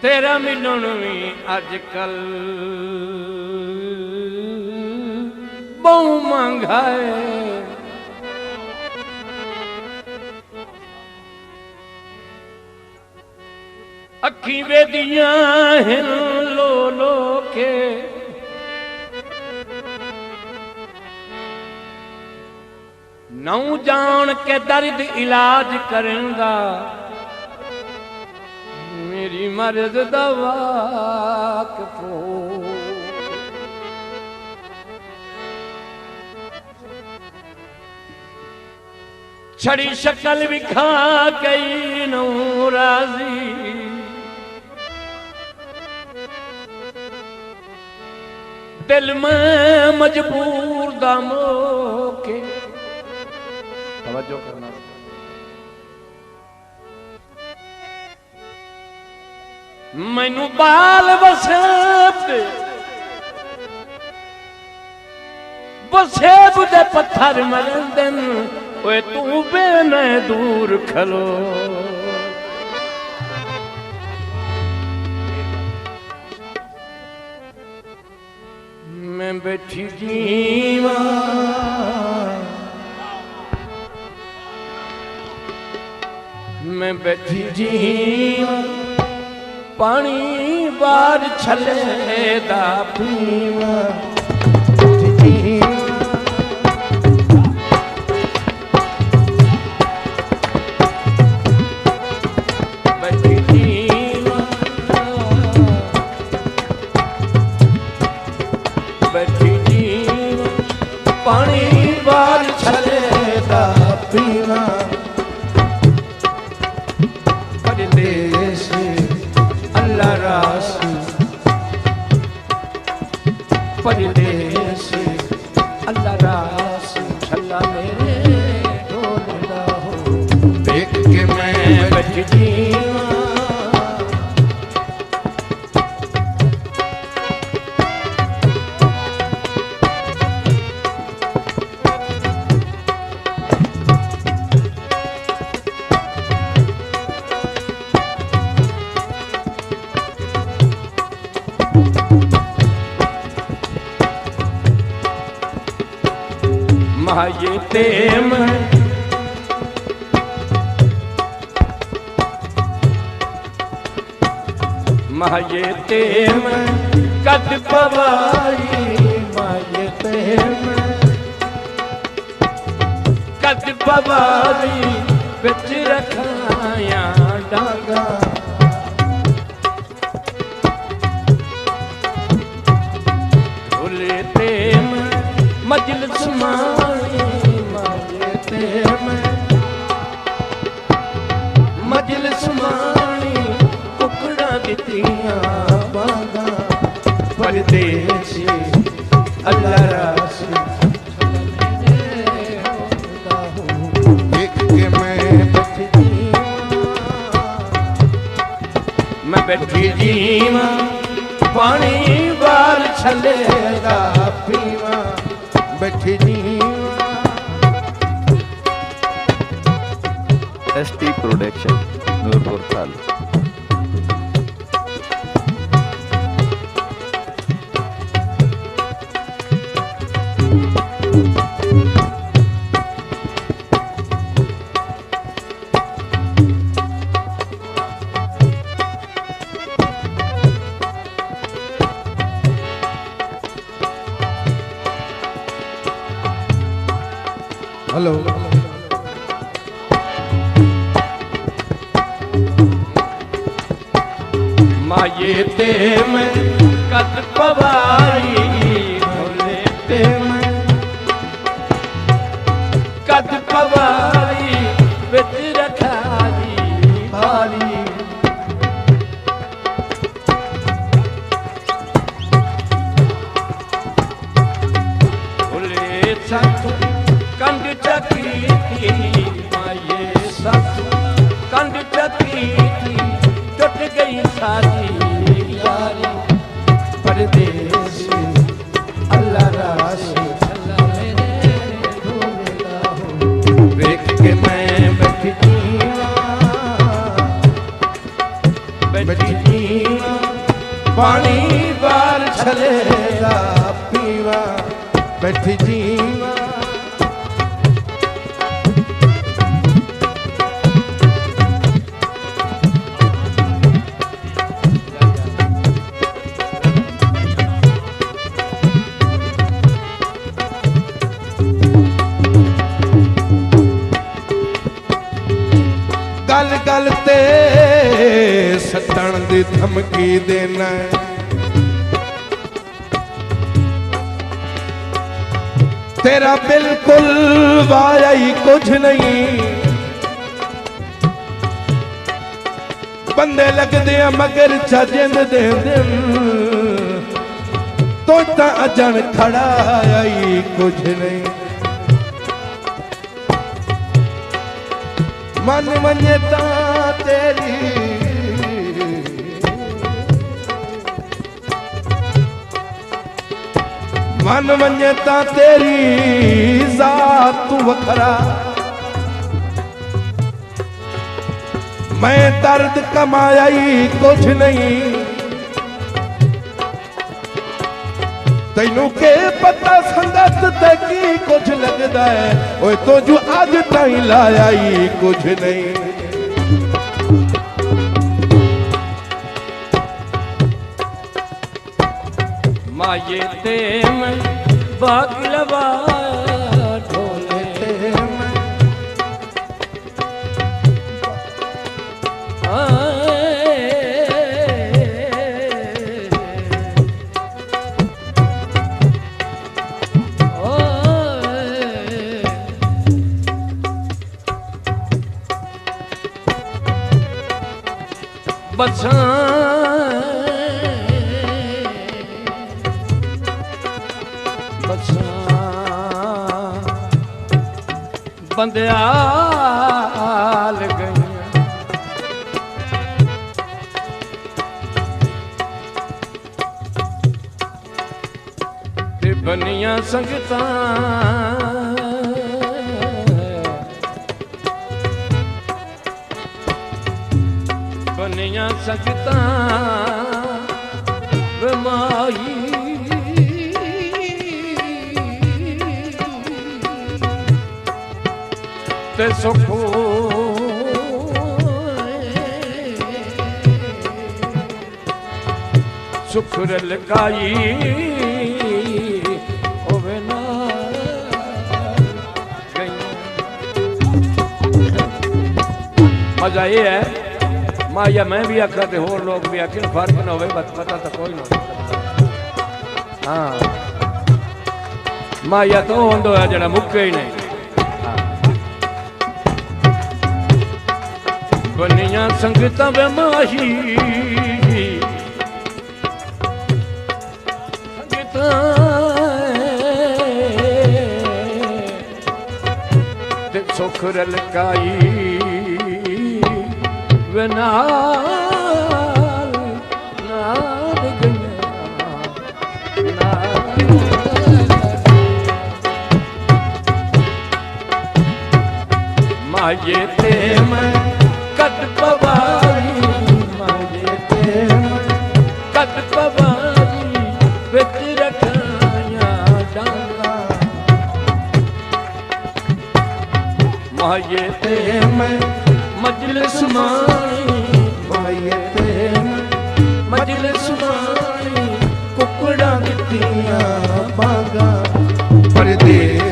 तेरा मिलन भी अजकल बहु महंगा है। अखी वेदियां हैं लो लो के नौ जान के दर्द इलाज करेंगा मेरी मर्द दवा कपो छड़ी शक्ल भी खा गई नौ राजी दिल में मजबूर दामो के तवज्जो करना मैनू बाल वसेब वसेब दे पत्थर मरंदे ओए तू बेन दूर खलो मैं बैठी जीवा मैं बैठी जीवा पानी बार छले दा पीवा बैठी जीवा बैठी जीवा पानी बार छले दा पीवा परदेस अल्लाह रासी परदेस अल्लाह रासी छल्ला मेरे ढोलदा हो देख के मैं बैठ जीवा ये तेम माये तेम कद पवाई माये तेम कद पवाई बिच रखाया डागा भूले तेम मजलिस मानी माये तेम मजलिस मानी कुकड़ा दितियां बागा परदेसी अल्लाह रासी देख के मैं बैठी जीवा पानी बार छलेगा पीवा बैठी जीवा ST प्रोडक्शन नूरपुर ताल हेलो माये तेम कद पवाई भोले तेम कद पवाई बिच रखाई भारी बार छलेगा पीवा बैठी जीवा गल गल ते सटण दी धमकी देना तेरा बिल्कुल वाया ही कुछ नहीं बंदे लगदे मगर चजिंद दे दिन तो अजन खड़ा आई कुछ नहीं मन मन्यता तेरी मन मन्यता तेरी जात तू वखरा मैं दर्द कमाया ही कुछ नहीं तैनू के पता संगत ते की कुछ लगदा है ओए तो जो अज ताई लाया ही कुछ नहीं माये ते मैं बागलवा ढोले ते मैं बसा बसा बंदयाल गई ते बनिया संगतां बनिया सकता रमाई ते सुखो सुख रलकाई होवे ना मजा ये है माया मैं भी आखा ते होर लोग भी आखिर फर्क ना होवे पता तो कोई ना हाँ माया तो होंदो है जड़ा मुक्के ही नहीं बनिया संगतां वे माही संगतां ते सुख रलकाई नाल नाल गया माये ते मैं कट पवारी माये ते मैं कट पवारी विच रखाया डांगा माये ते मैं मजलिस माई माये ते मजलिस माई कुकड़ा दित्तियां बागा परदेस